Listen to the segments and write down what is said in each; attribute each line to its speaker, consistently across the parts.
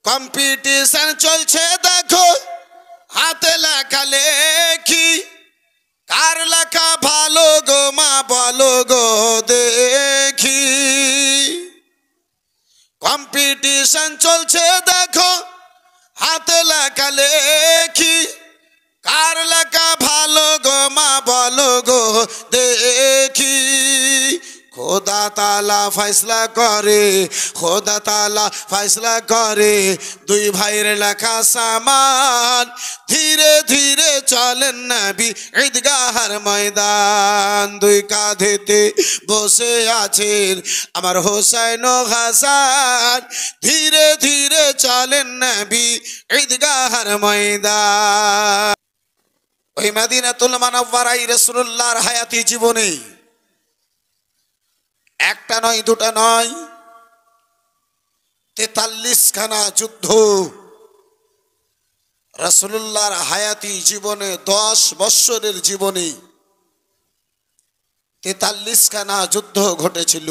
Speaker 1: Competition চলছে দেখো হাতে লেখা লেখি কার লেখা ভালো গো মা বলো গো দেখি কম্পিটিশন চলছে দেখো হাতে লেখা লেখি কার লেখা ভালো গো মা বলো গো দেখি খোদা তাআলা ফয়সালা করে খোদা তাআলা ফয়সালা করে দুই ভাইয়ের লেখা সামান ধীরে ধীরে চলেন নবী ঈদগাহের ময়দান দুই কাঁধেতে বসে আছেন আমার হোসেন ও হাসান ধীরে ধীরে চলেন নবী ঈদগাহের ময়দান ওই মদিনাতুল মুনাওয়ারায় রাসূলুল্লাহর হায়াতি জীবনে একটা নয় দুটা নয় 43 খানা যুদ্ধ রাসূলুল্লাহর হায়াতি জীবনে 10 বছরের জীবনে 43 খানা যুদ্ধ ঘটেছিল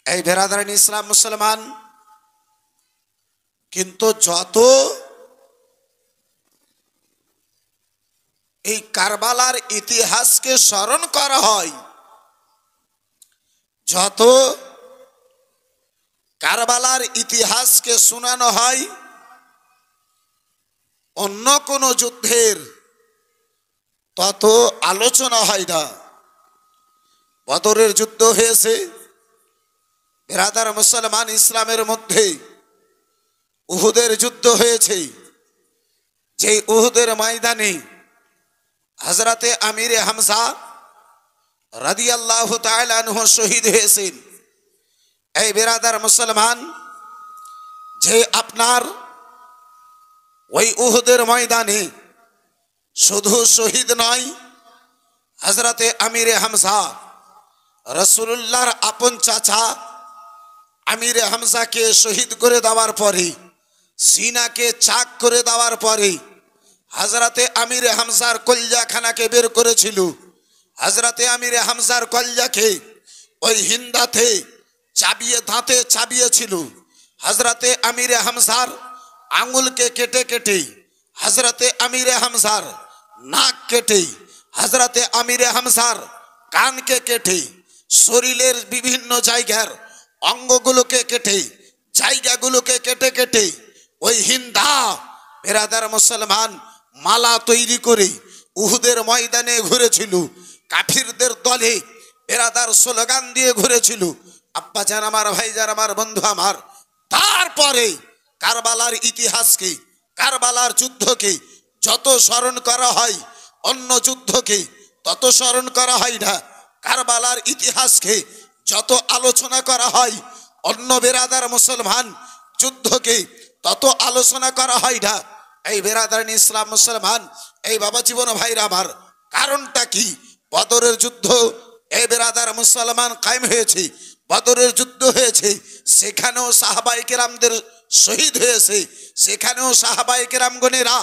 Speaker 1: এই বেরাদারান ইসলাম মুসলমান কিন্তু যত এই কারবালার ইতিহাসকে স্মরণ করা হয় যত কারবালার ইতিহাসকে শোনানো হয় অন্য কোন যুদ্ধের তত আলোচনা হয় না বদরের যুদ্ধ হয়েছে বেরাদার মুসলমান ইসলামের মধ্যে উহুদের যুদ্ধ হয়েছে যে উহুদের ময়দানে হযরতে আমিরে হামজা রাদিয়াল্লাহু তাআলা আনহু শহীদ হয়েছেন এই বেরাদার মুসলমান যে আপনার ওই উহুদের ময়দানে শুধু শহীদ নয় হযরতে আমিরে হামজা রাসূলুল্লাহর আপন চাচা আমিরে হামজাকে শহীদ করে দেওয়ার পরে সিনাকে চাক করে দেওয়ার পরে হযরতে আমিরে হামজার কলজাখানাকে বের করেছিল হযরতে আমিরে হামজার কলজাকে ওই হিন্দাতে চাবিয়ে দাঁতে চাবিয়েছিল হযরতে আমিরে হামজার আঙ্গুলকে কেটে কেটে হযরতে আমিরে হামজার নাক কেটে হযরতে আমিরে হামজার কানকে কেটে শরীরের বিভিন্ন জায়গার অঙ্গগুলোকে কেটে জায়গাগুলোকে কেটে কেটে ওই হিন্দা বেরাদার মুসলমান মালা তৈরি করে উহুদের ময়দানে ঘুরেছিল কাফিরদের দলে বেরাদার স্লোগান দিয়ে ঘুরেছিল আব্বা জান আমার ভাইজান আমার বন্ধু আমার তারপরে কারবালার ইতিহাসকে কারবালার যুদ্ধকে যত স্মরণ করা হয় অন্য যুদ্ধকে তত স্মরণ করা হয় না কারবালার ইতিহাসকে যত আলোচনা করা হয় অন্য বেরাদার মুসলমান যুদ্ধকে তত আলোচনা করা হয় না এই বেরাদার ইসলাম মুসলমান এই বাবা জীবন ভাইরা আমার কারণটা কি বদরের যুদ্ধ এই বেরাদার মুসলমান কায়েম হয়েছে বদরের যুদ্ধ হয়েছে সেখানেও সাহাবায়ে কেরামদের শহীদ হয়েছে সেখানেও সাহাবায়ে কেরামগণেরা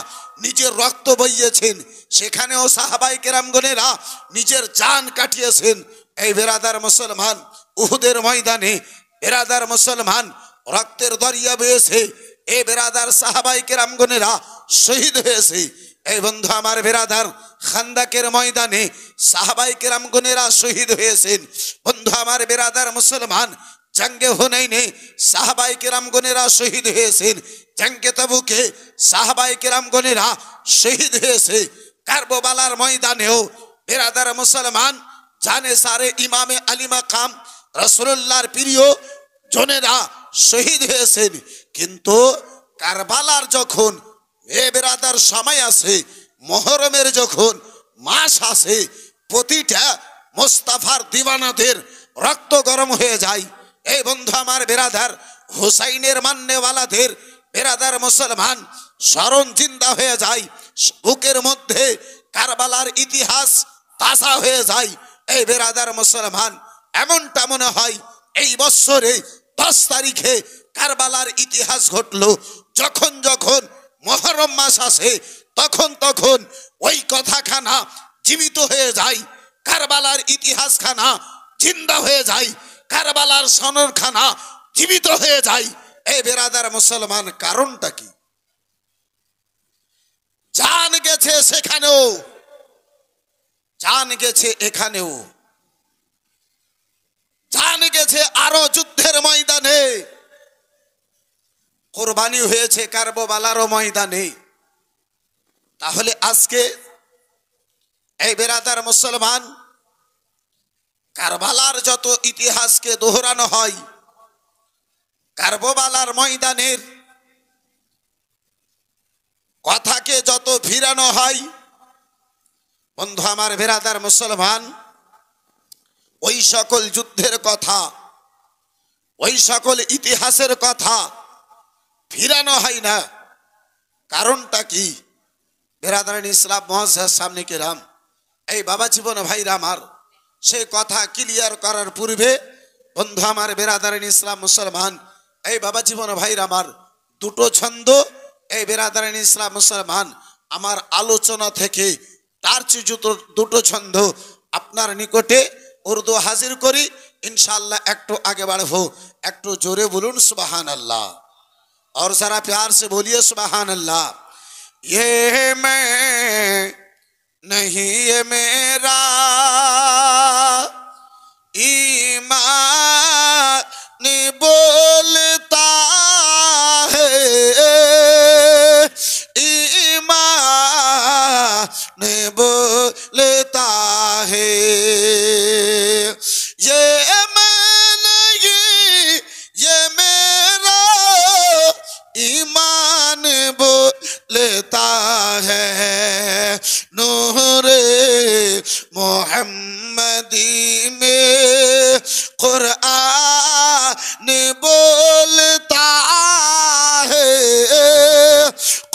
Speaker 1: নিজের রক্ত বইয়েছেন সেখানেও সাহাবায়ে কেরামগণেরা নিজের জান কাটিয়েছেন এই বেরাদার মুসলমান উহুদের ময়দানে বেরাদার মুসলমান রক্তের দরিয়া বয়েছে এই বেরাদার সাহাবায়ে কেরামগণেরা শহীদ হয়েছে এই বন্ধু আমার বেরাদার খান্দাকের ময়দানে সাহাবায়ে কেরামগণেরা শহীদ হয়েছেন বন্ধু আমার বেরাদার মুসলমান জঙ্গে হুনাইনে সাহাবায়ে কেরামগণেরা শহীদ হয়েছেন জঙ্গে তাবুকে সাহাবায়ে কেরামগণেরা শহীদ হয়েছে কারবালার ময়দানেও বেরাদার মুসলমান জানে সারে ইমামে আলী মাকাম রাসূলুল্লাহর প্রিয় জনেরা শহীদ হয়েছেন কিন্তু কারবালার যখন এ বেরাদার সময় আসে মুহররমের যখন মাস আসে প্রতিটা মুস্তাফার দিওয়ানাদের রক্ত গরম হয়ে যায় এই বন্ধু আমার বেরাদার হুসাইনের মান্নেওয়ালাদের বেরাদার মুসলমান স্মরণ জিন্দা হয়ে যায় বুকের মধ্যে কারবালার ইতিহাস তাজা হয়ে যায় এই বেরাদার মুসলমান এমনটা মনে হয় এই বছরে 10 তারিখে কারবালার ইতিহাস ঘটলো যখন যখন মুহররম মাস আসে তখন তখন ওই কথাখানা জীবিত হয়ে যায় কারবালার ইতিহাসখানা জিন্দা হয়ে যায় কারবালার সনদখানা জীবিত হয়ে যায় এই বেরাদার মুসলমান, কারণটা কি? জান গেছে সেখানেও, জান গেছে এখানেও, জান গেছে আরো যুদ্ধের ময়দানে, কোরবানি হয়েছে কারবালারও ময়দানে। তাহলে আজকে এই বেরাদার মুসলমান, কারবালার যত ইতিহাসকে দোহরানো হয়, কারবালার ময়দানের কথাকে যত ফিরানো হয়, বন্ধু আমার বেরাদার মুসলমান, ওই সকল যুদ্ধের কথা, ওই সকল ইতিহাসের কথা ফিরানো হয় না। কারণটা কি? বেরাদার ইসলাম মুআজ্জাজ সামনে কেরাম, এই বাবা জীবন ভাইরা আমার, সেই কথা ক্লিয়ার করার পূর্বে বন্ধু আমার বেরাদার ইসলাম মুসলমান, এই বাবা জীবন ভাইরা আমার, দুটো ছন্দ এই বেরাদার ইসলাম মুসলমান আমার আলোচনা থেকে তার চেয়ে দুটো ছন্দ আপনার নিকটে উর্দু হাজির করি इंशाअल्लाह। একটু आगे बढ़ो, একটু जोरे बोलून सुबहान अल्लाह, और जरा प्यार से बोलिए सुबहान अल्लाह। ये मैं नहीं ये मेरा ईमान बोलता है, ईमान बोलता है। ये मैं नहीं ये मेरा ईमान बोलता है, नूरे मोहम्मदी में कुरान बोलता है,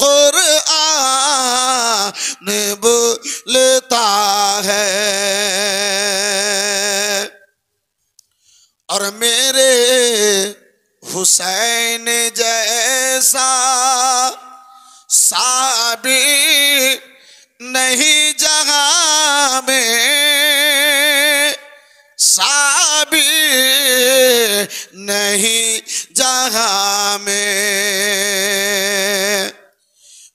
Speaker 1: कुरान बोलता है। और मेरे हुसैन जैसा साबी नहीं जहां में, साबी नहीं जहां में।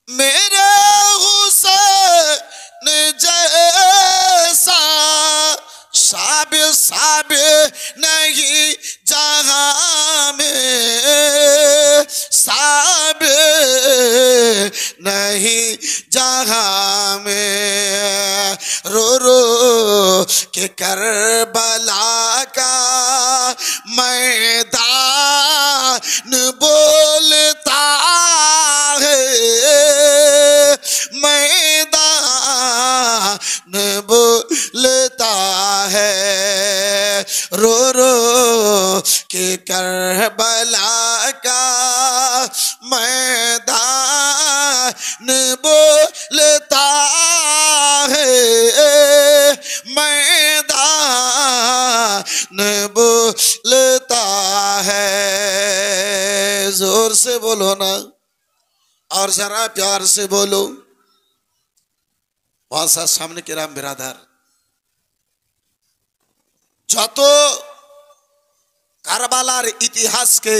Speaker 1: मेरे हुसैन जैसा साबे साबे नहीं जहां में, साबे नहीं जहां में। रो रो के करबला का मैदान बोलता है, मैदान बोलता है। रो रो के करबला का मैदान बोलता है, मैदान बोलता है। जोर से बोलो ना, और जरा प्यार से बोलो। वहां सामने किराम बिरादार, যত কারবালার ইতিহাসকে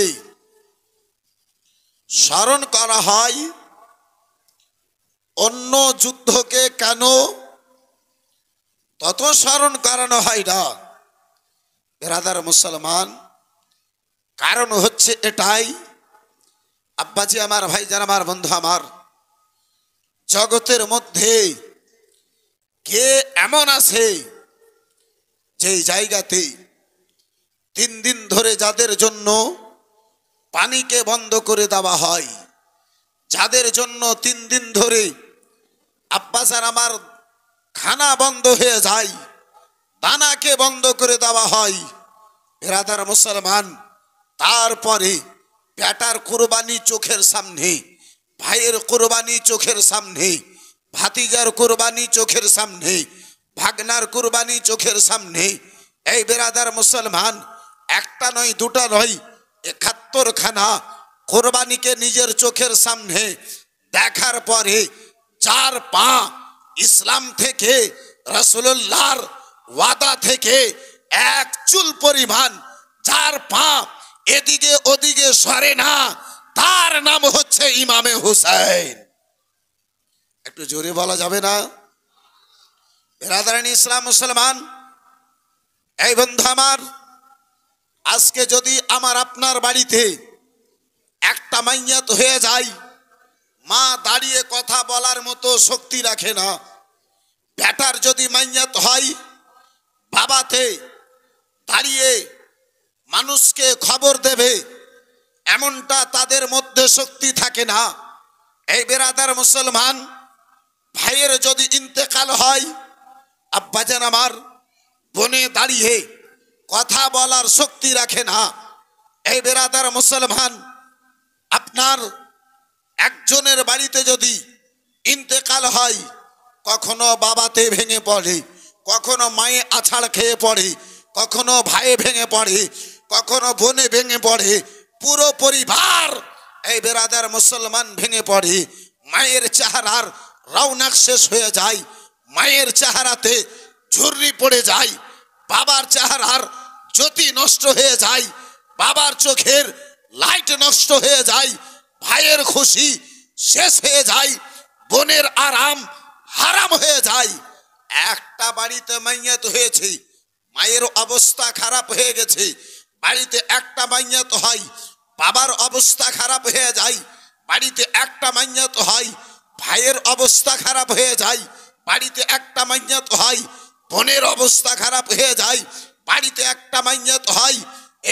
Speaker 1: স্মরণ করা হয়, অন্য যুদ্ধকে কেন তত স্মরণ করানো হয় না বিরাদার মুসলমান? কারণ হচ্ছে এটাই, আব্বাজি আমার, ভাইজান আমার, বন্ধু আমার, জগতের মধ্যে কে এমন আছে যে জায়গাতে 3 দিন ধরে যাদের জন্য পানিকে বন্ধ করে দেওয়া হয়, যাদের জন্য 3 দিন ধরে আব্বাসার আমার খানা বন্ধ হয়ে যায়, দানাকে বন্ধ করে দেওয়া হয় বিরাদার মুসলমান, তারপরে বেটার কুরবানি চোখের সামনে, ভাইয়ের কুরবানি চোখের সামনে, ভাতিজার কুরবানি চোখের সামনে, ভাগনার কুরবানি চোখের সামনে, এই বেরাদার মুসলমান একটা নয় দুটা নয় 71 খানা কুরবানিকে নিজের চোখের সামনে দেখার পরে যার পা ইসলাম থেকে, রাসূলুল্লাহর ওয়াদা থেকে এক চুল পরিমাণ, যার পা এদিকে ওদিকে সরে না, তার নাম হচ্ছে ইমামে হুসাইন। একটু জোরে বলা যাবে না? বিরাদারানি ইসলাম মুসলমান, এই বন্ধু আমার, আজকে যদি আমার আপনার বাড়িতে একটা মাইয়াত হয়ে যায়, মা দাঁড়িয়ে কথা বলার মতো শক্তি রাখে না। বেটার যদি মাইয়াত হয়, বাবাতে দাঁড়িয়ে মানুষকে খবর দেবে এমনটা তাদের মধ্যে শক্তি থাকে না। এই বেরাদার মুসলমান, ভাইয়ের যদি ইন্তেকাল হয়, আব্বাজান আমার বনে দাঁড়িয়ে কথা বলার শক্তি রাখে না। এই বেরাদার মুসলমান, আপনার একজনের বাড়িতে যদি ইন্তেকাল হয়, কখনো বাবাতে ভেঙে পড়ে, কখনো মায়ে আছাড় খেয়ে পড়ে, কখনো ভাইয়ে ভেঙে পড়ে, কখনো বোনে ভেঙে পড়ে, পুরো পরিবার এই বেরাদার মুসলমান ভেঙে পড়ে। মায়ের চেহারার রৌনক শেষ হয়ে যায়, মায়ের চেহারাতে ঝুর্রি পড়ে যায়, বাবার চেহারার জ্যোতি নষ্ট হয়ে যায়, বাবার চোখের লাইট নষ্ট হয়ে যায়, ভাইয়ের খুশি শেষ হয়ে যায়, বোনের আরাম হারাম হয়ে যায়। একটা বাড়িতে মাইয়াত হয়েছে, মায়ের অবস্থা খারাপ হয়ে গেছে, বাড়িতে একটা মাইয়াত হয়, বাবার অবস্থা খারাপ হয়ে যায়। বাড়িতে একটা মাইয়াত হয়, ভাইয়ের অবস্থা খারাপ হয়ে যায়। বাড়িতে একটা মাইয়াত হয়, বোনের অবস্থা খারাপ হয়ে যায়। বাড়িতে একটা মাইয়াত হয়,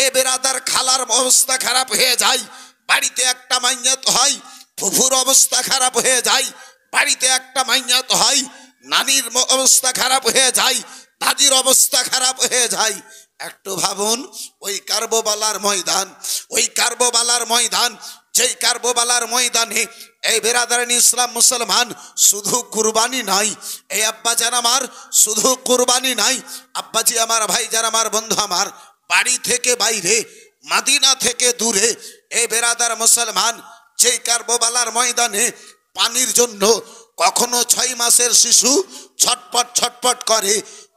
Speaker 1: এ বেরাদার খালার অবস্থা খারাপ হয়ে যায়। বাড়িতে একটা মাইয়াত হয়, ফুফুর অবস্থা খারাপ হয়ে যায়। বাড়িতে একটা মাইয়াত হয়, নানির অবস্থা খারাপ হয়ে যায়, দাদির অবস্থা খারাপ হয়ে যায়। একটু ভাবুন, ওই কারবালার ময়দান, ওই কারবালার ময়দান, যেই কারবালার ময়দানে এই বেরাদারানি ইসলাম মুসলমান শুধু কুরবানি নাই, এই আব্বাজান আমার শুধু কুরবানি নাই, আব্বাজি আমার, ভাইজান আমার, বন্ধু আমার, বাড়ি থেকে বাইরে, মদিনা থেকে দূরে এই বেরাদার মুসলমান যেই কারবালার ময়দানে পানির জন্য কখনো 6 মাসের শিশু ছটপট ছটপট করে,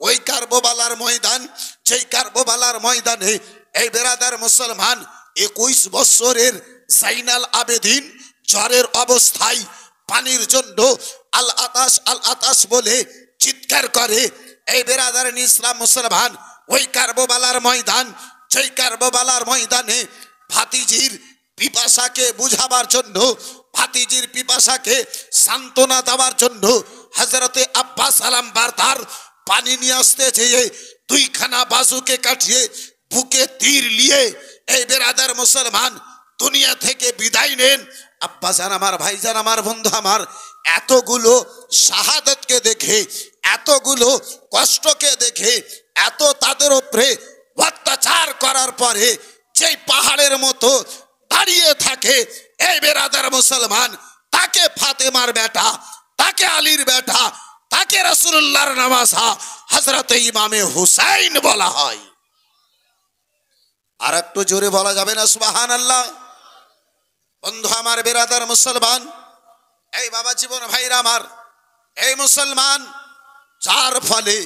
Speaker 1: ওই কারবালার ময়দান, যেই কারবালার ময়দানে এই বেরাদার মুসলমান 21 বছরের জাইনাল আবেদিন জ্বরের অবস্থায় পানির জন্য আল আতাস বলে চিৎকার করে। এই বেরাদার ইসলাম মুসলমান ওই কারবালার ময়দান, যেই কারবালার ময়দানে ভাতিজির পিপাসাকে বুঝাবার জন্য, ভাতিজির পিপাসাকে সান্ত্বনা দেওয়ার জন্য হযরতে আব্বাস আলাম বারদার পানি নিয়ে আসতে যেয়ে 2খানা বাজুকে কাটিয়ে বুকে তীর নিয়ে এই বেরাদার মুসলমান দুনিয়া থেকে বিদায় নেন। আব্বাজান আমার, ভাইজান আমার, বন্ধু আমার, এতগুলো শাহাদতকে দেখে, এতগুলো কষ্টকে দেখে, এত তাদের উপরে অত্যাচার করার পরে যেই পাহাড়ের মতো দাঁড়িয়ে থাকে এই বেরাদার মুসলমান, তাকে ফাতেমার বেটা, তাকে আলীর বেটা, তাকে রাসূলুল্লাহর নামাসা হযরতে ইমামে হুসাইন বলা হয়। আর একটু জোরে বলা যাবে না সুবহানাল্লাহ? বন্ধু আমার, বেরাদার মুসলমান, এই বাবা জীবন ভাইরা আমার, এই মুসলমান, যার ফলে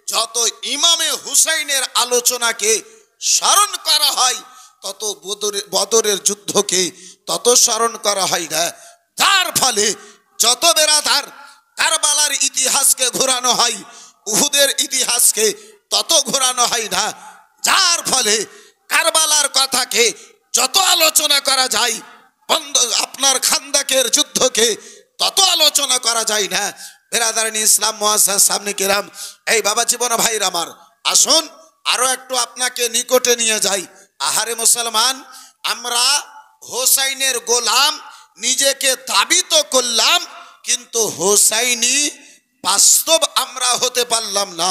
Speaker 1: যত ইমামে হুসাইনের আলোচনাকে স্মরণ করা হয়, তত বদরের যুদ্ধকে তত স্মরণ করা হয় না। যার ফলে যত বেরাদার কারবালার ইতিহাসকে ঘোরানো হয়, উহুদের ইতিহাসকে তত ঘোরানো হয় না। যার ফলে কারবালার কথাকে যত আলোচনা করা যায়, আপনার খান্দাকের যুদ্ধকে তত আলোচনা করা যায় না। বেরাদারানি ইসলাম মুআজ্জাজ সামনে কিরাম, এই বাবা জীবন ভাইরা আমার, আসুন আরো একটু আপনাকে নিকটে নিয়ে যাই। আহারে মুসলমান, আমরা হোসাইনের গোলাম নিজেকে দাবি তো করলাম, কিন্তু হোসাইনি বাস্তব আমরা হতে পারলাম না।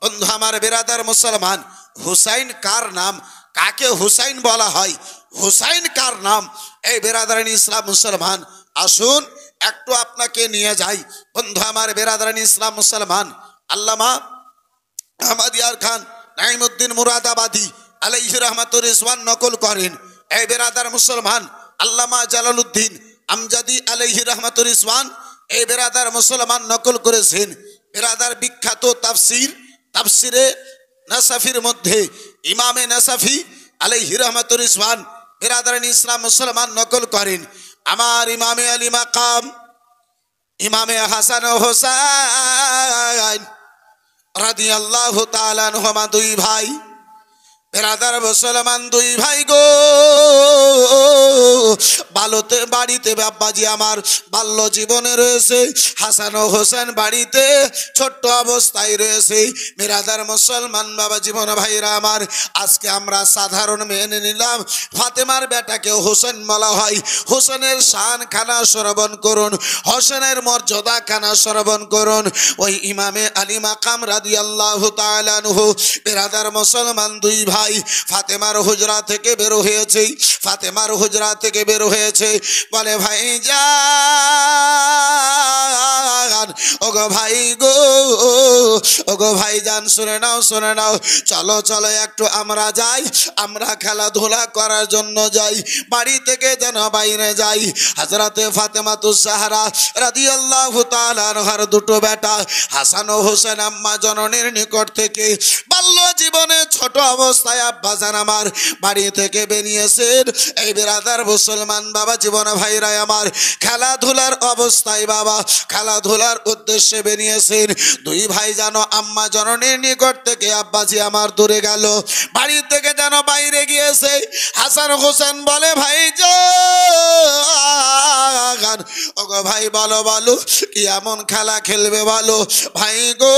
Speaker 1: বন্ধু আমার, বেরাদার মুসলমান, হুসাইন কার নাম? কাকে হুসাইন বলা হয়? হুসাইন কার নাম? এই বেরাদারানি ইসলাম মুসলমান, আসুন একটু আপনাকে নিয়ে যাই। বন্ধু আমার, বেরাদারানি ইসলাম মুসলমান, আল্লামা আহমদিয়ার খান নাইমুদ্দিন মুরাদাবাদী আলাইহি রহমাতুর রিজওয়ান নকল করেন। এই বেরাদার মুসলমান, আল্লামা জালালউদ্দিন আমজাদি আলাইহি রহমাতুর রিজওয়ান এই বেরাদার মুসলমান নকল করেছেন। বেরাদার বিখ্যাত তাফসিরে নাসাফির মধ্যে ইমামে নাসাফি আলাইহি রহমাতুর রিজওয়ান বিরাদারান ইসলাম মুসলমান নকল করেন, আমার ইমামে আলী মাকাম ইমামে হাসান ও হোসেন রাদিয়াল্লাহু তাআলা আনহুমা দুই ভাই, বিরাদার মুসলমান দুই ভাই গো, বালতে বাড়িতে আব্বাজি আমার বাল্য জীবনে রয়েছে, হাসান ও হোসেন বাড়িতে ছোট্ট অবস্থায় রয়েছে। বিরাদার মুসলমান বাবা জীবন ভাইরা আমার, আজকে আমরা সাধারণ মেনে নিলাম ফাতেমার বেটাকে হোসেন বলা হয়। হোসেনের শান খানা শ্রবণ করুন, হোসেনের মর্যাদা খানা শ্রবণ করুন। ওই ইমামে আলী মাকাম রাদিয়াল্লাহু তাআলা আনহু বিরাদার মুসলমান দুই ভাই ফাতেমার হুজরা থেকে বের হয়েছে, ফাতেমার হুজরা থেকে বের হয়েছে, বলে ভাই জান, ওগো ভাই গো, ওগো ভাই জান, শুনে নাও শুনে নাও, চলো চলো একটু আমরা যাই, আমরা খেলাধুলা করার জন্য যাই, বাড়ি থেকে যেন বাইরে যাই। হযরতে ফাতেমাতুজ জাহরা রাদিয়াল্লাহু তাআলা আনহার দুটো বেটা হাসান ও হোসেন আম্মা জননীর নিকট থেকে বাল্য জীবনে ছোট অবস্থায় আব্বাজান আমার বাড়ি থেকে বেরিয়েছেন। এই বিরাদার মুসলমান বাবা জীবন ভাইরা আমার, খেলাধুলার অবস্থায় বাবা খেলাধুলার উদ্দেশ্যে বেরিয়েছেন। দুই ভাই যেন আম্মা জননীর নিকট থেকে আব্বাজি আমার দূরে গেল, বাড়ি থেকে যেন বাইরে গিয়েছে। হাসান হোসেন বলে ভাই জান, ওগো ভাই বলো বলো কি এমন খেলা খেলবে বলো, ভাই গো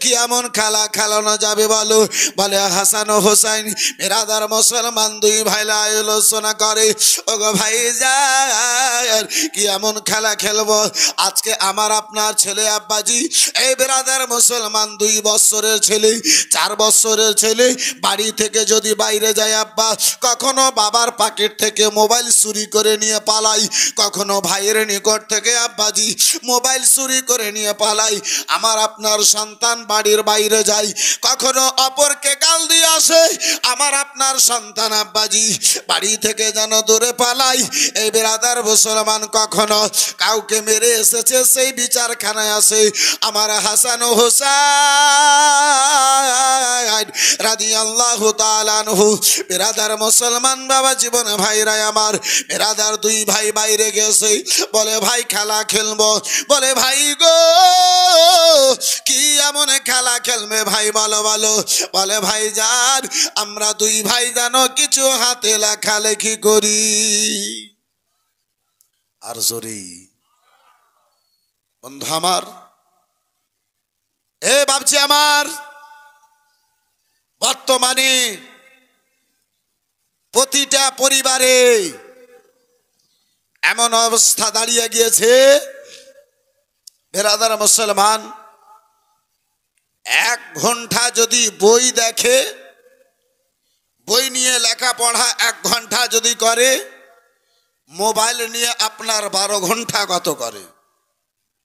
Speaker 1: কি এমন খেলা খেলানো যাবে বলো। বলে হাসান ও হোসেন বিরাদার মুসলমান দুই ভাই আলোচনা করে, ওগো ভাই জান কি এমন খেলা খেলবো, আজকে আমার আপনার ছেলে আব্বাজি এই বিরাদার মুসলমান 2 বছরের ছেলে 4 বছরের ছেলে বাড়ি থেকে যদি বাইরে যায় আব্বা, কখনো বাবার পকেট থেকে মোবাইল চুরি করে নিয়ে পালাই, কখনো ভাইয়ের নিকট থেকে আব্বাজি মোবাইল চুরি করে নিয়ে পালাই। আমার আপনার সন্তান বাড়ির বাইরে যায়, কখনো অপরকে গাল দিয়ে আসে, আমার আপনার সন্তান আব্বাজি বাড়ি থেকে যেন দূরে পালাই। এই বিরাদার মুসলমান কখনো কাউকে মেরে এসেছে, সেই বিচারখানায় আছে আমার হাসান ও হোসেন রাদিয়াল্লাহু তাআলা আনহু। বিরাদার মুসলমান বাবা জীবন ভাইরা আমার, বিরাদার দুই ভাই বাইরে গেছে, বলে ভাই খেলা খেলবো, বলে ভাই গো কি এমন খেলা খেলবে ভাই বলো বলো। বলে ভাই জান আমরা দুই ভাই জানো কিছু হাতে লেখালেখি করি। আর জোরে বন্ধু আমার, এ বাপজি আমার, বর্তমানে প্রতিটা পরিবারে এমন অবস্থা দাঁড়িয়ে গিয়েছে, বিরাদার মুসলমান 1 ঘন্টা যদি বই দেখে, বই নিয়ে লেখাপড়া 1 ঘন্টা যদি করে, মোবাইল নিয়ে আপনার 12 ঘন্টা কত করে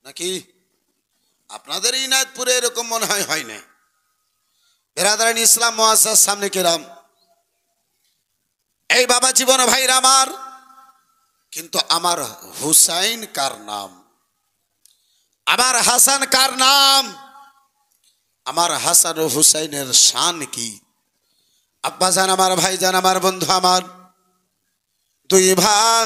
Speaker 1: নাকি? আপনাদের ইনায়তপুরে এরকম মনে হয় না? বিরাদারান ইসলাম মুআসসাস সামনে কেরাম, এই বাবা জীবন ভাইরা আমার, কিন্তু আমার হুসাইন কার নাম, আমার হাসান কার নাম, আমার হাসান ও হুসাইনের শান কি? আব্বা জান আমার, ভাই জান আমার, বন্ধু আমার, দুই ভাই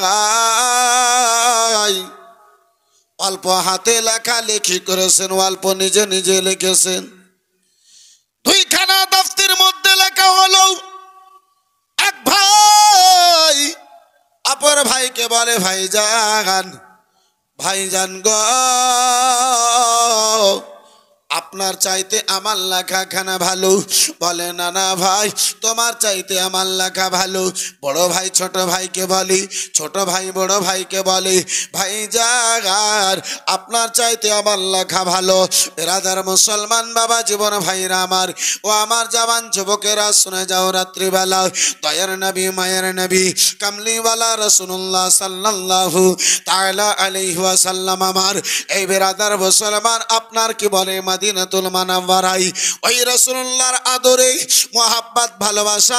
Speaker 1: অল্প হাতে লেখালেখি করেছেন, অল্প নিজে নিজে লিখেছেন। 2খানা দফতরের মধ্যে লেখা হলো, এক ভাই অপর ভাইকে বলে ভাইজান, ভাইজান গো আপনার চাইতে আমার লেখাখানা ভালো। বলে না না ভাই তোমার চাইতে আমার লেখা ভালো। বড় ভাই ছোট ভাইকে বলে, ছোট ভাই বড় ভাইকে বলে ভাইজান আপনার চাইতে আমার লেখা ভালো। বিরাদার মুসলমান বাবা জীবন ভাইরা আমার, ও আমার জওয়ান যুবকেরা শুনে যাও, রাত্রিবেলা দয়ার নবী মায়ের নবী কামলিওয়ালা রাসূলুল্লাহ সাল্লাল্লাহু তাআলা আলাইহি ওয়াসাল্লাম আমার, এই বিরাদার মুসলমান আপনার কি বলে মদিনা মদিনাতুল মুনাওয়ারায় ওই রাসূলুল্লাহর আদরে মোহাব্বত ভালোবাসায়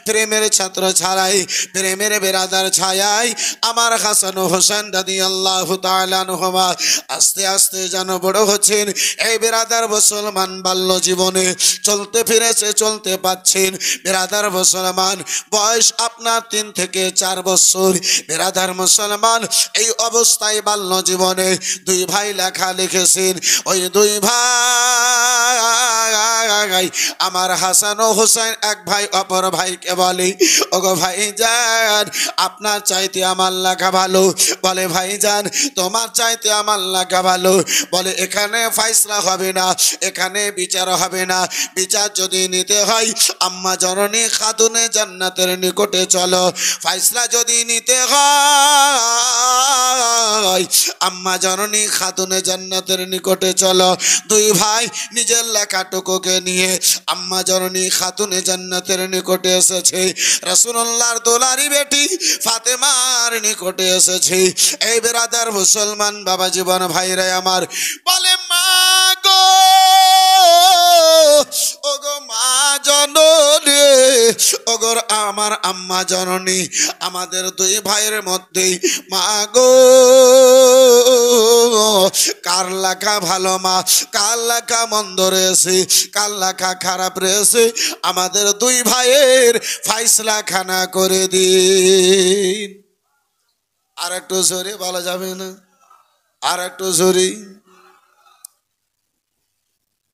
Speaker 1: প্রেমের ছাত্র ছাড়াই প্রেমের বেরাদার ছায়ায় আমার হাসান ও হোসেন রাদিয়াল্লাহু তাআলা আনহুমা আস্তে আস্তে যেন বড় হচ্ছেন। এই বেরাদার মুসলমান বাল্য জীবনে চলতে ফিরেছে, চলতে পাচ্ছেন বেরাদার মুসলমান। বয়স আপনার 3 থেকে 4 বছর। বেরাদার মুসলমান এই অবস্থায় বাল্য জীবনে 2 ভাই লেখা লিখেছেন। ওই 2 ভাই আমার হাসান ও হোসেন, এক ভাই অপর ভাইকে বলে, ওগো ভাইজান আপনার চাইতে আমার লেখা ভালো। বলে ভাইজান তোমার চাইতে আমার লেখা ভালো। বলে এখানে ফয়সালা হবে না, এখানে বিচার হবে না। বিচার যদি নিতে হয় আম্মা জননী খাতুনে জান্নাতের নিকটে চলো। ফয়সালা যদি নিতে হয় আম্মা জননী খাতুনে জান্নাতের নিকটে চলো। 2 ভাই নিজের লেখাটুকুকে নিয়ে আম্মা জননী খাতুনে জান্নাতের নিকটে এসেছে। রাসূলুল্লাহর দোলারি বেটি ফাতেমার নিকটে এসেছে। এই বেরাদার মুসলমান বাবা জীবন ভাইরা আমার বলে মা গো, ওগো মা জননী, ওগো আমার আম্মা জননী, আমাদের 2 ভাইয়ের মধ্যে মা গো কার লেখা ভালো মা, কার লেখা মন্দ রয়েছে, কার লেখা খারাপ রয়েছে, আমাদের 2 ভাইয়ের ফয়সালা খানা করে দিন। আর একটু জোরে বলা যাবে না? আর একটু জোরে।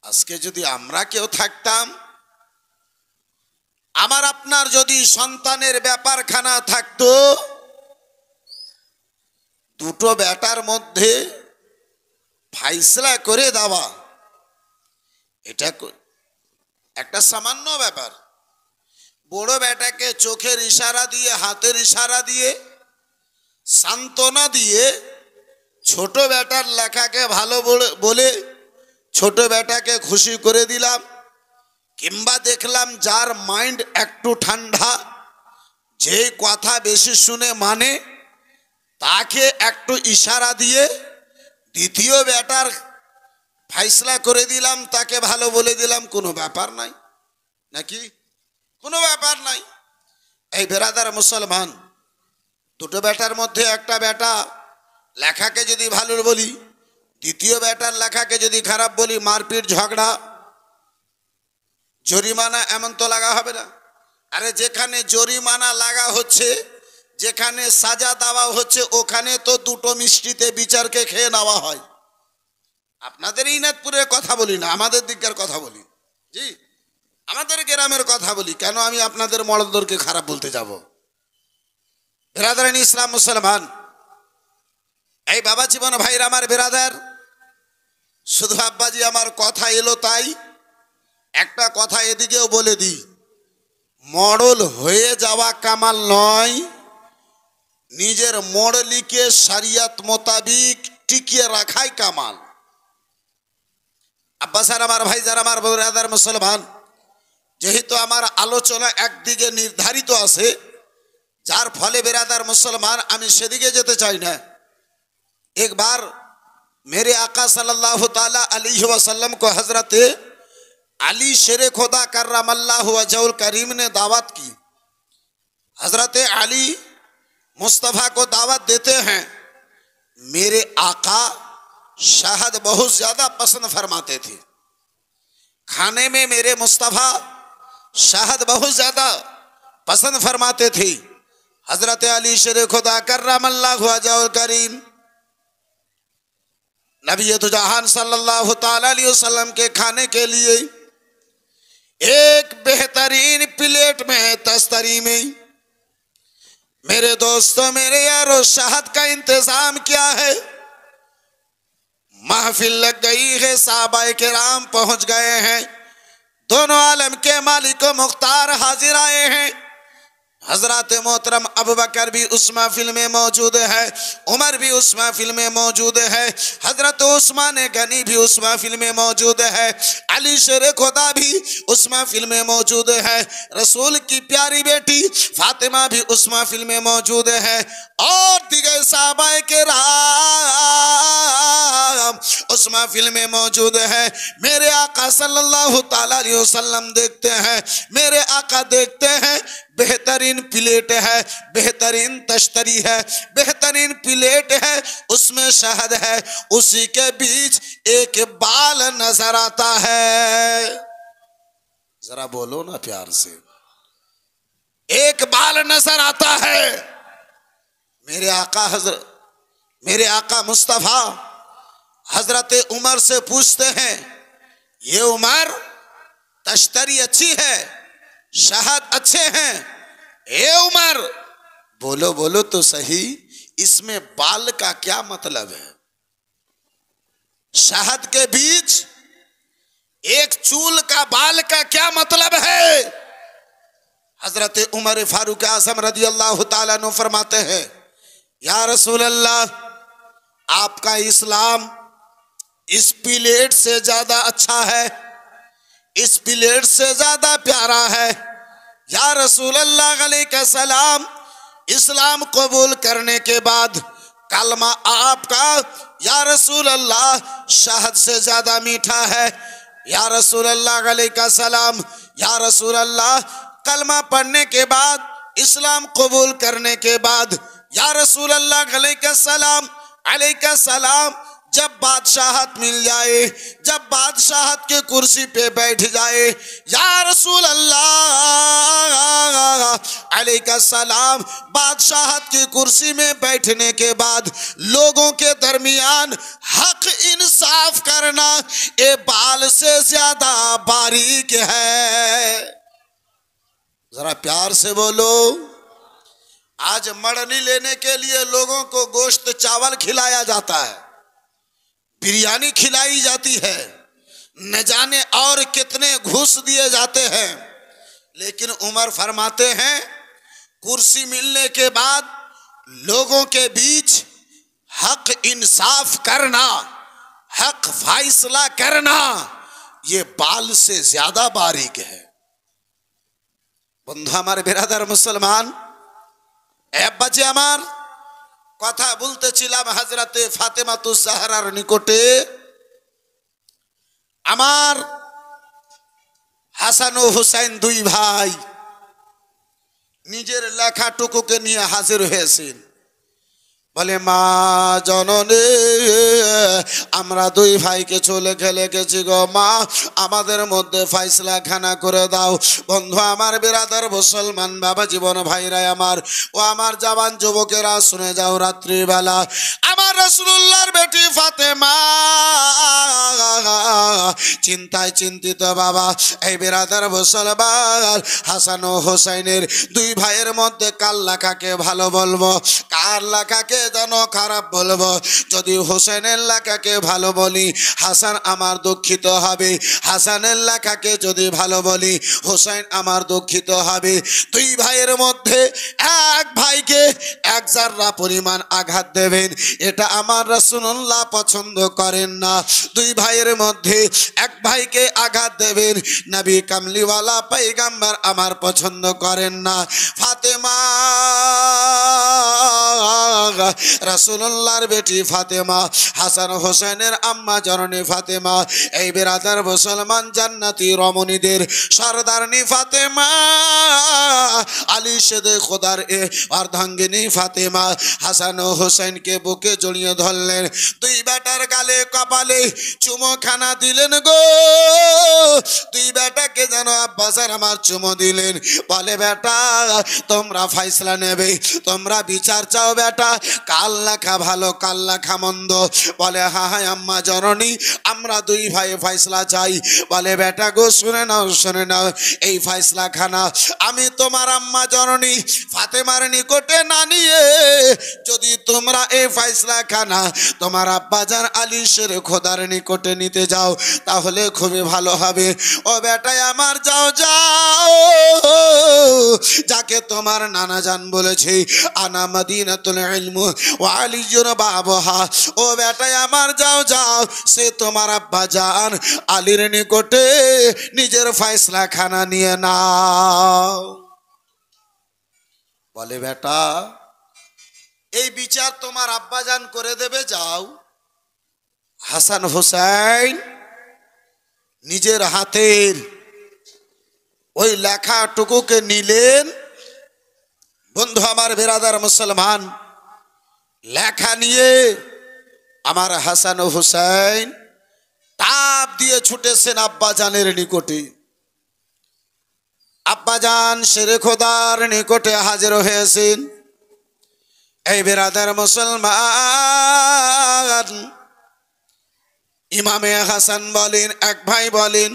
Speaker 1: আজকে যদি আমরা কেউ থাকতাম, আমার আপনার যদি সন্তানের ব্যাপারখানা থাকতো, 2 বেটার মধ্যে ফয়সালা করে দেওয়া, এটা একটা সামান্য ব্যাপার। বড় বেটাকে চোখের ইশারা দিয়ে, হাতের ইশারা দিয়ে, সান্ত্বনা দিয়ে ছোট বেটার লেখাকে ভালো বলে ছোট বেটাকে খুশি করে দিলাম। কিংবা দেখলাম যার মাইন্ড একটু ঠান্ডা, যে কথা বেশি শুনে মানে, তাকে একটু ইশারা দিয়ে দ্বিতীয় বেটার ফয়সালা করে দিলাম, তাকে ভালো বলে দিলাম। কোনো ব্যাপার নাই নাকি? কোনো ব্যাপার নাই। এই বেরাদার মুসলমান, 2 বেটার মধ্যে একটা বেটা লেখাকে যদি ভালো বলি, দ্বিতীয় বেটার লেখাকে যদি খারাপ বলি, মারপিট ঝগড়া জরিমানা এমন তো লাগা হবে না? আরে যেখানে জরিমানা লাগা হচ্ছে, যেখানে সাজা দেওয়া হচ্ছে, ওখানে তো 2টো মিষ্টিতে বিচারকে খেয়ে নেওয়া হয়। আপনাদের ইনাদপুরের কথা বলি না, আমাদের দিককার কথা বলি। জি, আমাদের গ্রামের কথা বলি। কেন আমি আপনাদের মড়দরকে খারাপ বলতে যাব? বেরাদারান ইসলাম মুসলমান, এই বাবা জীবন ভাইরা আমার বেরাদার, শুধু আব্বাজি আমার কথা এলো তাই একটা কথা এদিকেও বলে দিই, মডল হয়ে যাওয়া কামাল নয়, নিজের মডলিকে শরিয়ত মোতাবিক টিকিয়ে রাখাই কামাল। আব্বা স্যার আমার ভাই যারা আমার বেরাদার মুসলমান, যেহেতু আমার আলোচনা একদিকে নির্ধারিত আছে, যার ফলে বেরাদার মুসলমান আমি সেদিকে যেতে চাই না। একবার मेरे आका सल्लल्लाहु ताला अलैहि वसल्लम को हजरत अली शेर खुदा कर्रमल्लाहु वजहुल करीम ने दावत की। हजरत अली मुस्तफ़ा को दावत देते हैं। मेरे आका शहद बहुत ज़्यादा पसंद फरमाते थे। खाने में मेरे मुस्तफ़ा शहद बहुत ज़्यादा पसंद फरमाते थे। हजरत अली शेर खुदा कर्रमल्लाहु वजहुल करीम नबी तो जहान सल्लल्लाहु ताला अलैहि वसल्लम के खाने के लिए एक बेहतरीन प्लेट में तस्तरी में मेरे दोस्तों मेरे यारों शहद का इंतजाम क्या है। महफिल लग गई है, साहबाए किराम पहुंच गए हैं, दोनों आलम के मालिक मुख्तार हाजिर आए हैं। हजरत मोहतरम अबू बकर भी उस महफिल में मौजूद है, उमर भी उस महफिल में मौजूद है, हजरत उस्मान गनी भी उस महफिल में मौजूद है, अली शेर खुदा भी उस महफिल में मौजूद है, रसूल की प्यारी बेटी फातिमा भी उस महफिल में मौजूद है, और दिगर साहबाए के राम उस महफिल में मौजूद है। मेरे आका सल्लल्लाहु ताला अलैहि वसल्लम देखते हैं, मेरे आका देखते हैं, बेहतरीन प्लेट है, बेहतरीन तश्तरी है, बेहतरीन प्लेट है, उसमें शहद है, उसी के बीच एक बाल नजर आता है। जरा बोलो ना प्यार से, एक बाल नजर आता है। मेरे आका मुस्तफा हजरत उमर से पूछते हैं, ये उमर तश्तरी अच्छी है, शहद अच्छे हैं, ए उमर बोलो बोलो तो सही, इसमें बाल का क्या मतलब है? शहद के बीच एक चूल का बाल का क्या मतलब है? हजरत उमर फारूक आज़म रदी अल्लाह ताला अन्हु फरमाते हैं, या रसूल अल्लाह, आपका इस्लाम इस प्लेट से ज्यादा अच्छा है, इस प्लेट से ज्यादा प्यारा है। या रसूल अल्लाह अलैहि सलाम, इस्लाम कबूल करने के बाद कलमा आपका या रसूल अल्लाह शहद से ज्यादा मीठा है। या रसूल अल्लाह अलैहि सलाम, या रसूल अल्लाह, कलमा पढ़ने के बाद, इस्लाम कबूल करने के बाद, या रसूल अल्लाह अलैहि सलाम, जब बादशाहत मिल जाए, जब बादशाहत के कुर्सी पे बैठ जाए, या रसूल अल्लाह अलैहि सलाम, बादशाहत की कुर्सी में बैठने के बाद लोगों के दरमियान हक इंसाफ करना ये बाल से ज्यादा बारीक है। जरा प्यार से बोलो। आज मड़नी लेने के लिए लोगों को गोश्त चावल खिलाया जाता है, बिरयानी खिलाई जाती है, न जाने और कितने घूस दिए जाते हैं, लेकिन उमर फरमाते हैं, कुर्सी मिलने के बाद लोगों के बीच हक इंसाफ करना, हक फैसला करना, ये बाल से ज्यादा बारीक है। बंधु हमारे बिरादर मुसलमान, बच्चे আমার কথা বলতেছিলাম হযরতে ফাতেমাতুজ জাহরার নিকটে আমার হাসান ও হুসাইন দুই ভাই নিজের লেখাটুকুকে নিয়ে হাজির হয়েছেন। বলে মা জননী, আমরা দুই ভাইকে চলে গেলে গেছি গো মা, আমাদের মধ্যে ফয়সালা খানা করে দাও। বন্ধু আমার, বিরাদার মুসলমান বাবা জীবন ভাইরা আমার, ও আমার জওয়ান যুবকেরা শুনে যাও, রাত্রিবেলা আমার রাসূলুল্লাহর বেটি ফাতেমা চিন্তায় চিন্তিত বাবা। এই বিরাদার মুসলমান, হাসান ও হুসাইনের দুই ভাইয়ের মধ্যে কার লেখাকে ভালো বলবো, কার লেখাকে যেন খারাপ বলবো। যদি হোসেনের লেখাকে ভালো বলি হাসান আমার দুঃখিত হবে, হাসানের লেখাকে যদি ভালো বলি হোসেন আমার দুঃখিত হবে। দুই ভাইয়ের মধ্যে এক ভাইকে এক জাররা পরিমাণ আঘাত দেবেন, এটা আমার রাসূলুল্লাহ পছন্দ করেন না। দুই ভাইয়ের মধ্যে এক ভাইকে আঘাত দেবেন, নবী কামলিওয়ালা পয়গম্বর আমার পছন্দ করেন না। ফাতেমা, রাসূলুল্লাহর বেটি ফাতেমা, হাসান হোসেনের আম্মা জননী ফাতেমা, এই বিরাদার মুসলমান জান্নাতি রমণীদের সরদারনি ফাতেমা, আলী শেদে খোদার অর্ধাঙ্গিনী ফাতেমা হাসান ও হোসেনকে বুকে জড়িয়ে ধরলেন, দুই বেটার গালে কপালে চুমোখানা দিলেন গো। দুই বেটাকে যেন আব্বাসার আমার চুমো দিলেন। বলে বেটা, তোমরা ফয়সালা নেবে, তোমরা বিচার চাও বেটা, কাল লেখা ভালো কাল লেখা মন্দ। বলে হ্যাঁ হ্যাঁ আম্মা জননী, আমরা দুই ভাই ফয়সালা চাই। বলে বেটা গো, শুনে নাও শুনে নাও, এই ফয়সালা খানা আমি তোমার আম্মা জননী ফাতেমার নিকটে না নিয়ে যদি তোমরা এই ফয়সালা খানা তোমার আব্বাজান আলী শের খোদার নিকটে নিতে যাও, তাহলে খুবই ভালো হবে। ও বেটাই আমার, যাও যাও, যাকে তোমার নানা জান বলেছে আনা মদিনাতুল ইলম ওয়া আলিয়ুর বাবহা, ও বেটাই আমার, যাও যাও, সে তোমার আব্বাজান আলীর নিকটে নিজের ফয়সালা খানা নিয়ে নাও। বলে বেটা, এই বিচার তোমার আব্বাজান করে দেবে, যাও। হাসান হুসাইন নিজের হাতের ওই লেখাটুকুকে নিলেন। বন্ধু আমার, বেরাদার মুসলমান, লেখা নিয়ে আমার হাসান হুসাইন তাপ দিয়ে ছুটেছেন আব্বাজানের নিকটে। আব্বাজান শেরে খোদার নিকটে হাজির হয়েছেন। এই বেরাদার মুসলমান, ইমামে হাসান বলেন, এক ভাই বলেন,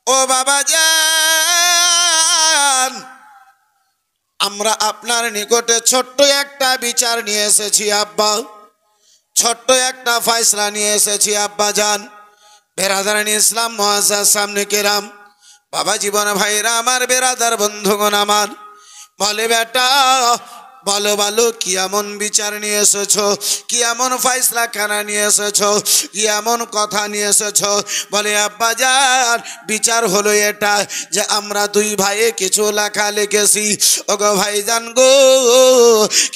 Speaker 1: ও বাবা জান, আমরা আপনার নিকটে ছোট্ট একটা বিচার নিয়ে এসেছি আব্বা, ছোট্ট একটা ফয়সালা নিয়ে এসেছি আব্বা জান। বেরাদারান ইসলাম মুআজ্জাজ সামনে কেরাম, বাবা জীবন ভাইরা আমার, বেরাদার বন্ধুগণ আমার, বলে বেটা, বলো বলো, কি এমন বিচার নিয়ে এসেছো, কি এমন ফয়সালা খানা নিয়ে এসেছো, কি এমন কথা নিয়ে এসেছো? বলে আব্বাজান, বিচার হলো এটা যে আমরা দুই ভাইয়ে কিছু লেখা লিখেছি। ওগো ভাইজান গো,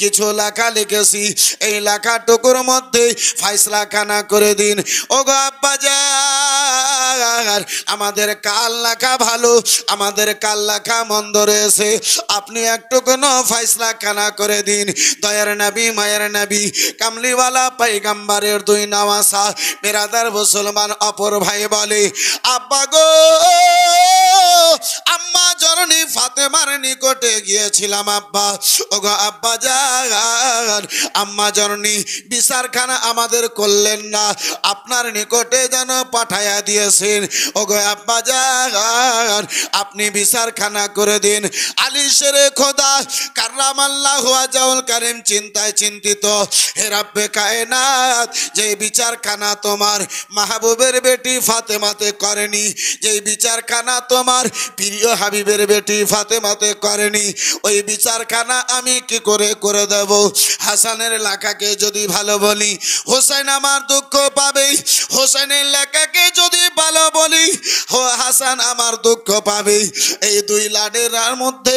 Speaker 1: কিছু লেখা লিখেছি, এই লেখাটুকুর মধ্যে ফয়সালা খানা করে দিন। ওগো আব্বাজান, আমাদের কাল লেখা ভালো, আমাদের কাল লেখা মন্দ রয়েছে, আপনি একটু কোনো ফয়সালা খানা করে দিন। দয়ার নবী, মায়ের নবী, কামলিওয়ালা পয়গম্বরের দুই নওয়াসা বেরাদার মুসলমান অপর ভাই বলে, আব্বা গো, আম্মা জননী ফাতেমার নিকটে গিয়েছিলাম আব্বা। ওগো আব্বা জান, আম্মা জননী বিচারখানা আমাদের করলেন না, আপনার নিকটে যেন পাঠাইয়া দিয়েছেন। ওগো আব্বা জান, আপনি বিচারখানা করে দিন। আলী শেরে খোদা কাররামাল্লাহু ওয়াজহুল কারীম চিন্তায় চিন্তিত, হে রাব্বে কায়নাত, যে বিচারখানা তোমার মাহবুবের বেটি ফাতেমাতে করেনি, যে বিচারখানা তোমার প্রিয় হাবিবের বেটি ফাতেমাতে করেনি, ওই বিচারখানা আমি কি করে করে দেব? হাসানের লেখাকে যদি ভালো বলি, হোসেন আমার দুঃখ পাবে, হোসেনের লেখাকে যদি ভালো বলি, হাসান আমার দুঃখ পাবে। এই দুই লাডেলার মধ্যে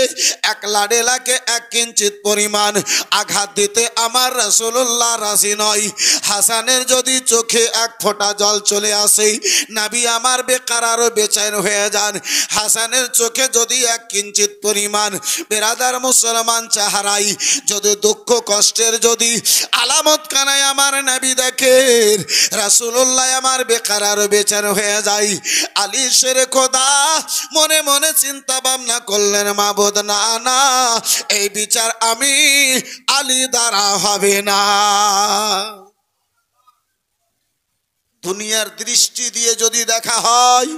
Speaker 1: এক লাডেলাকে এক কিঞ্চিত পরিমাণ আঘাত দিতে আমার রাসূলুল্লাহ রাজি নয়। হাসানের যদি চোখে এক ফোঁটা জল চলে আসে, নবী আমার বেকারার বেচैन হয়ে যান। হাসানের চোখে যদি এক কিঞ্চিত পরিমাণ বেরাদার মুসলমান চেহারাই যদি দুঃখ কষ্টের যদি আলামত কানায় আমার নবী দেখেন, রাসূলুল্লাহ আমার বেকারার বেচैन হয়ে যায়। আলী শেরে খোদা মনে মনে চিন্তা ভাবনা করলেন, মাবুদ না না, এই বিচার আমি আলী দ্বারা হবে না। দুনিয়ার দৃষ্টি দিয়ে যদি দেখা হয়,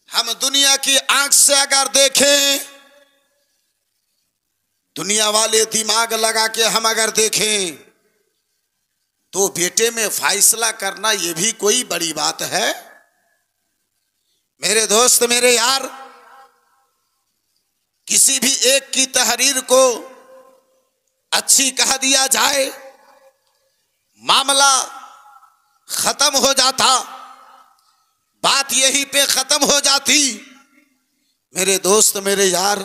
Speaker 1: हम दुनिया की आंख से अगर देखें, दुनिया वाले दिमाग लगा के हम अगर देखें, तो बेटे में फैसला करना ये भी कोई बड़ी बात है? मेरे दोस्त, मेरे यार, किसी भी एक की तहरीर को अच्छी कह दिया जाए, मामला खत्म हो जाता, बात यहीं पे खत्म हो जाती। मेरे दोस्त, मेरे यार,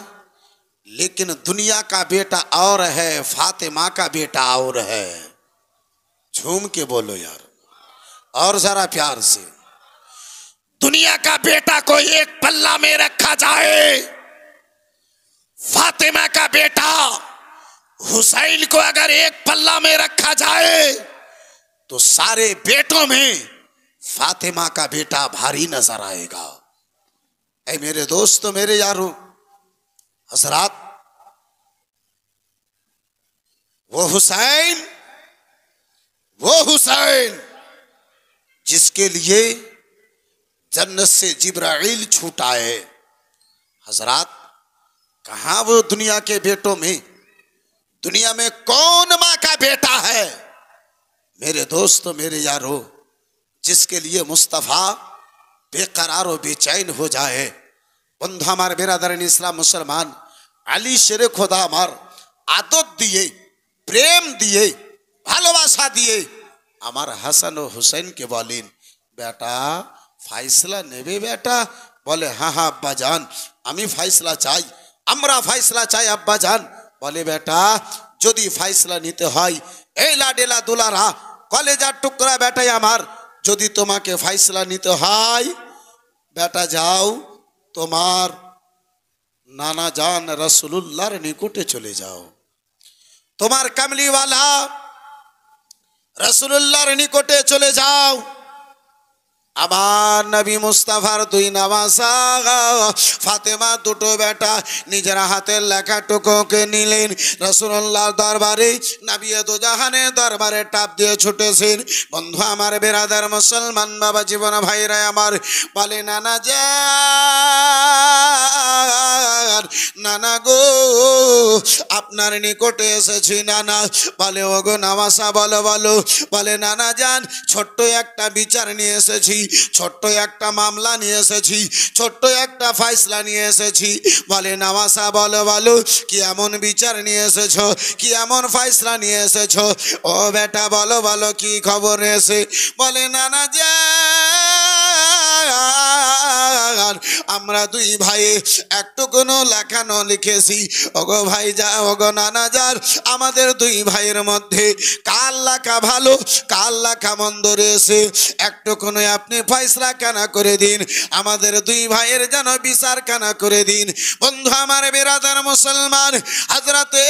Speaker 1: लेकिन दुनिया का बेटा और है, फातिमा का बेटा और है। झूम के बोलो यार, और जरा प्यार से। दुनिया का बेटा को एक पल्ला में रखा जाए, फातिमा का बेटा हुसैन को अगर एक पल्ला में रखा जाए, तो सारे बेटों में फातिमा का बेटा भारी नजर आएगा। ऐ मेरे दोस्त, मेरे यारों, हजरात, वो हुसैन जिसके लिए जन्नत से जिब्राइल छूटा है। हजरात, कहाँ वो दुनिया के बेटों में दुनिया में कौन माँ का बेटा है मेरे दोस्तों मेरे यारों जिसके लिए मुस्तफ़ा बेकरार और बेचैन हो जाए। बंधु हमारे बिरादरान इस्लाम मुसलमान আলী শেরে খোদা আমার আদত দিয়ে প্রেম দিয়ে ভালোবাসা দিয়ে আমার হাসান ও হুসেনকে বলেন বেটা ফয়সালা নেবে বেটা বলে হ্যাঁ হ্যাঁ আব্বা জান আমি ফয়সালা চাই আমরা ফয়সালা চাই আব্বা জান বলে বেটা যদি ফয়সালা নিতে হয় এই লাডেলা দুলারা কলেজার টুকরা বেটাই আমার যদি তোমাকে ফয়সালা নিতে হয় বেটা যাও তোমার नाना जान रसूलुल्लाहर निकटे चले जाओ तुम्हार कमली वाला रसूलुल्लाहर निकटे चले जाओ। आबार नबी मुस्ताफार दुई नवासा फातेमा दुटो बेटा निजेर हाथेर लेखा टुकोके निलेन रसूलुल्लाहर दरबारे नबी दो जहाने दरबारे टाप दिए छुटेছেন। बंधु आमार बिरादार मुसलमान बाबा जीवन भाईरा आमार बोले नाना जान नाना गो आपनार निकटे एसेছি नाना बोले ओगो नवासा बोलो बोलो बोले नाना जान छोट्ट एकटा বিচার নিয়ে এসেছি ছোট্ট একটা মামলা নিয়ে এসেছি ছোট্ট একটা ফয়সালা নিয়ে এসেছি বলে নওয়াসা বলো বলো কি এমন বিচার নিয়ে এসেছো কি এমন ফয়সালা নিয়ে এসেছো ও বেটা বলো বলো কি খবর এসে বলে নানা জান আমরা দুই ভাই একটু কোনো লেখানো লিখেছি ওগো ভাই যা ওগো নানা জান আমাদের দুই ভাইয়ের মধ্যে কার লেখা ভালো কার লেখা মন্দ রয়েছে একটু কোনো আপনি ফয়সালা কানা করে দিন আমাদের দুই ভাইয়ের যেন বিচার কানা করে দিন। বন্ধু আমার বিরাদার মুসলমান হযরতে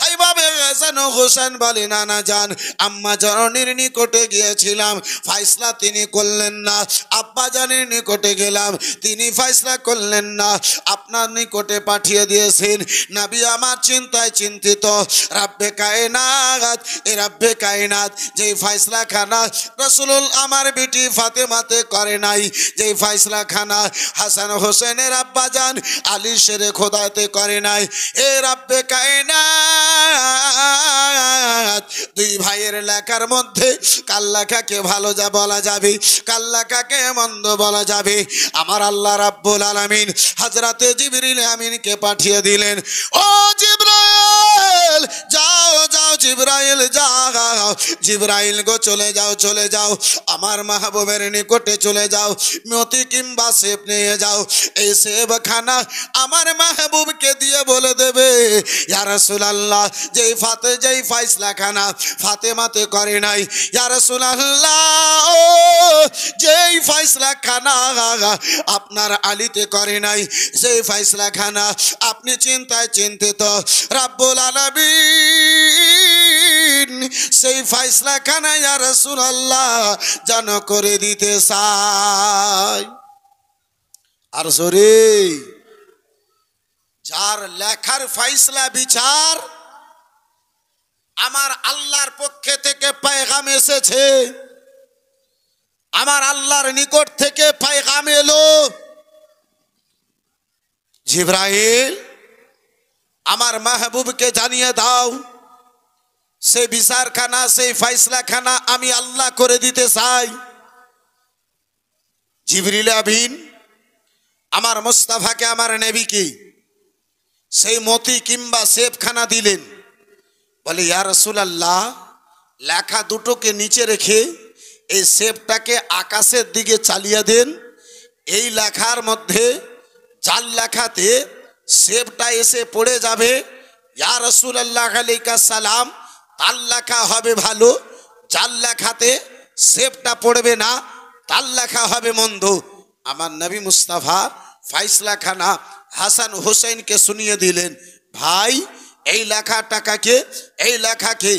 Speaker 1: এইভাবে হাসান ও হোসেন বলে নানা জান আম্মা জননীর নিকটে গিয়েছিলাম ফয়সালা তিনি করলেন না আব্বা জানের নিকটে গেলাম তিনি ফয়সালা করলেন না আপনার নিকটে পাঠিয়ে দিয়েছেন নবী আমার চিন্তায় চিন্তিত রব্বে কায়নাত এ রব্বে কায়নাত যে ফয়সালা খানা রাসূলুল আমার বেটি ফাতেমাতে করে নাই যে ফয়সালা খানা হাসান হোসেনের আব্বা জান আলী শেরে খোদাতে করে নাই এ রব্বে কায়নাত দুই ভাইয়ের লেখার মধ্যে কার লেখাকে ভালো যা বলা যাবে কার লেখাকে মন্দ বলা যাবে আমার আল্লাহ রাব্বুল আলামিন হযরতে জিবরিল আমিনকে পাঠিয়ে দিলেন ও জিবরাইল যাও যাও জিবরাইল যাও জিবরাইল গো চলে যাও আমার মাহবুবের নিকটে চলে যাও মতি কিংবা সেব নিয়ে যাও এই সেব খানা আমার মাহবুবকে দিয়ে বলে দেবে ইয়া রাসূলুল্লাহ যেই ফয়সালা খানা ফাতেমাতে করে নাই ইয়া রাসূলুল্লাহ যেই ফয়সালা খানা আপনার আলীতে করে নাই সেই ফয়সালা খানা আপনি চিন্তায় চিন্তিত রব্বুল আলামিন সেই ফয়সালা খানা ইয়া রাসূলুল্লাহ জান করে দিতে চাই। আর জোরে যার লেখার ফয়সালা বিচার আমার আল্লাহর পক্ষ থেকে পয়গাম এসেছে আমার আল্লাহর নিকট থেকে পয়গাম এলো জিবরাইল আমার মাহবুবকে জানিয়ে দাও সেই বিচারখানা সেই ফয়সালাখানা আমি আল্লাহ করে দিতে চাই। জিবরিল আমিন আমার মুস্তাফাকে আমার নবীকে সেই মতি কিংবা সেবখানা দিলেন বলে ইয়া রাসূলুল্লাহ লেখা দুটোকে নিচে রেখে এই সেবটাকে আকাশের দিকে চালিয়ে দেন এই লেখার মধ্যে যার লেখাতে সেবটা এসে পড়ে যাবে ইয়া রাসূলুল্লাহ আলাইহিস সালাম তার লেখা হবে ভালো যার লেখাতে সেবটা পড়বে না তার লেখা হবে মন্দ। আমার নবী মুস্তাফা ফয়সালাখানা হাসান হোসেনকে শুনিয়ে দিলেন ভাই এই লেখাটাকে এই লেখাকে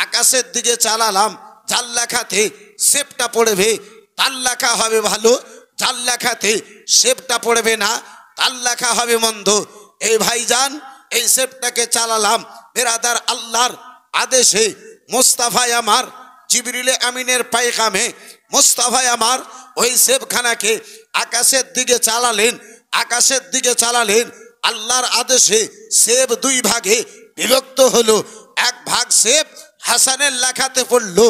Speaker 1: আকাশের দিকে চালালাম যার লেখাতে সেবটা পড়বে তার লেখা হবে ভালো যার লেখাতে সেবটা পড়বে না তার লেখা হবে মন্দ। এই ভাইজান এই সেবটাকে চালালাম বিরাদার আল্লাহর আদেশে মুস্তাফা আমার জিবরিল আমিনের পায়গামে মুস্তাফা আমার ওই সেবখানাকে আকাশের দিকে চালালেন আকাশের দিকে চালালেন আল্লাহর আদেশে সেব দুই ভাগে বিভক্ত হলো ভাগ সেব হাসানের লেখাতে পড়লো,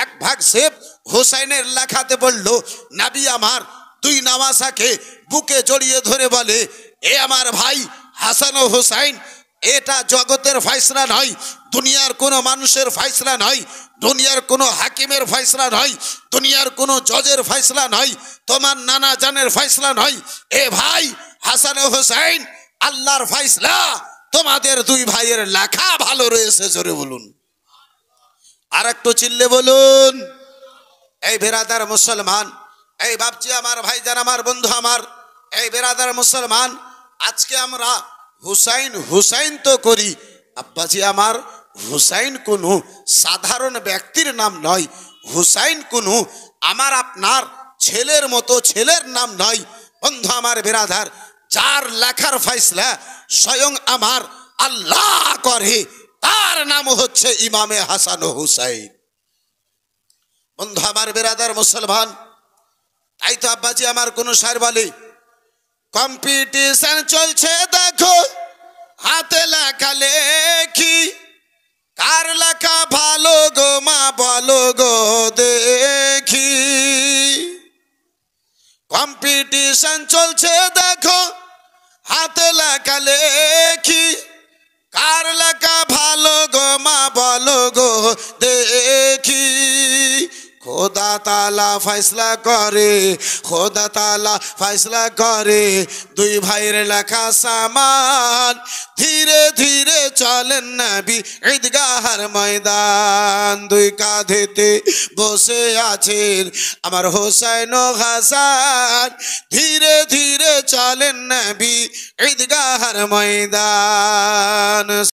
Speaker 1: এক ভাগ সেব হোসাইনের লেখাতে পড়লো। নবী আমার দুই নামাসাকে বুকে জড়িয়ে ধরে বলে, এ আমার ভাই হাসান ও হোসাইন, এটা জগতের ফয়সলা নয়, দুনিয়ার কোনো মানুষের ফয়সলা নয়, দুনিয়ার কোনো হাকিমের ফয়সলা নয়, দুনিয়ার কোনো জজের ফয়সলা নয়, তোমার নানা জানের ফয়সলা নয়। এ ভাই হাসান ও হোসাইন, আল্লাহর ফয়সলা। তোমাদের দুই ভাইয়ের লেখা ভালো রয়েছে, জোরে বলুন, আর একটু চিল্লে বলুন। এই বেরাদার মুসলমান, এই বাপজি আমার, ভাইজান আমার, বন্ধু আমার, এই বেরাদার মুসলমান, আজকে আমরা হুসাইন হুসাইন তো করি, আব্বাজি আমার, হুসাইন কোনো সাধারণ ব্যক্তির নাম নয়, হুসাইন কোনো আমার আপনার ছেলের মতো ছেলের নাম নয়। বন্ধু আমার, বেরাদার, যার লেখার ফয়সলা স্বয়ং আমার আল্লাহ করে, তার নাম হচ্ছে ইমামে হাসান ও হুসাইন। বন্ধু আমার, বেরাদার মুসলমান, তাই তো আব্বাজি আমার কোন শায়ের বলে, কম্পিটিশন চলছে দেখো, হাতে লেখা লেখি, কার লেখা ভালো গো মা বলো গো দেখি। কম্পিটিশন চলছে দেখো, হাতে লেখা লেখি, কার লেখা ভালো গো মা বলো গো দেখি। খোদা তাআলা ফয়সলা করে, খোদা তাআলা ফয়সলা করে, দুই ভাইয়ের লেখা সামান, ধীরে ধীরে চলেন নবী ঈদগাহের ময়দান। দুই কাঁধেতে বসে আছেন আমার হোসাইন ও হাসান, ধীরে ধীরে চলেন নবী ঈদগাহের ময়দান।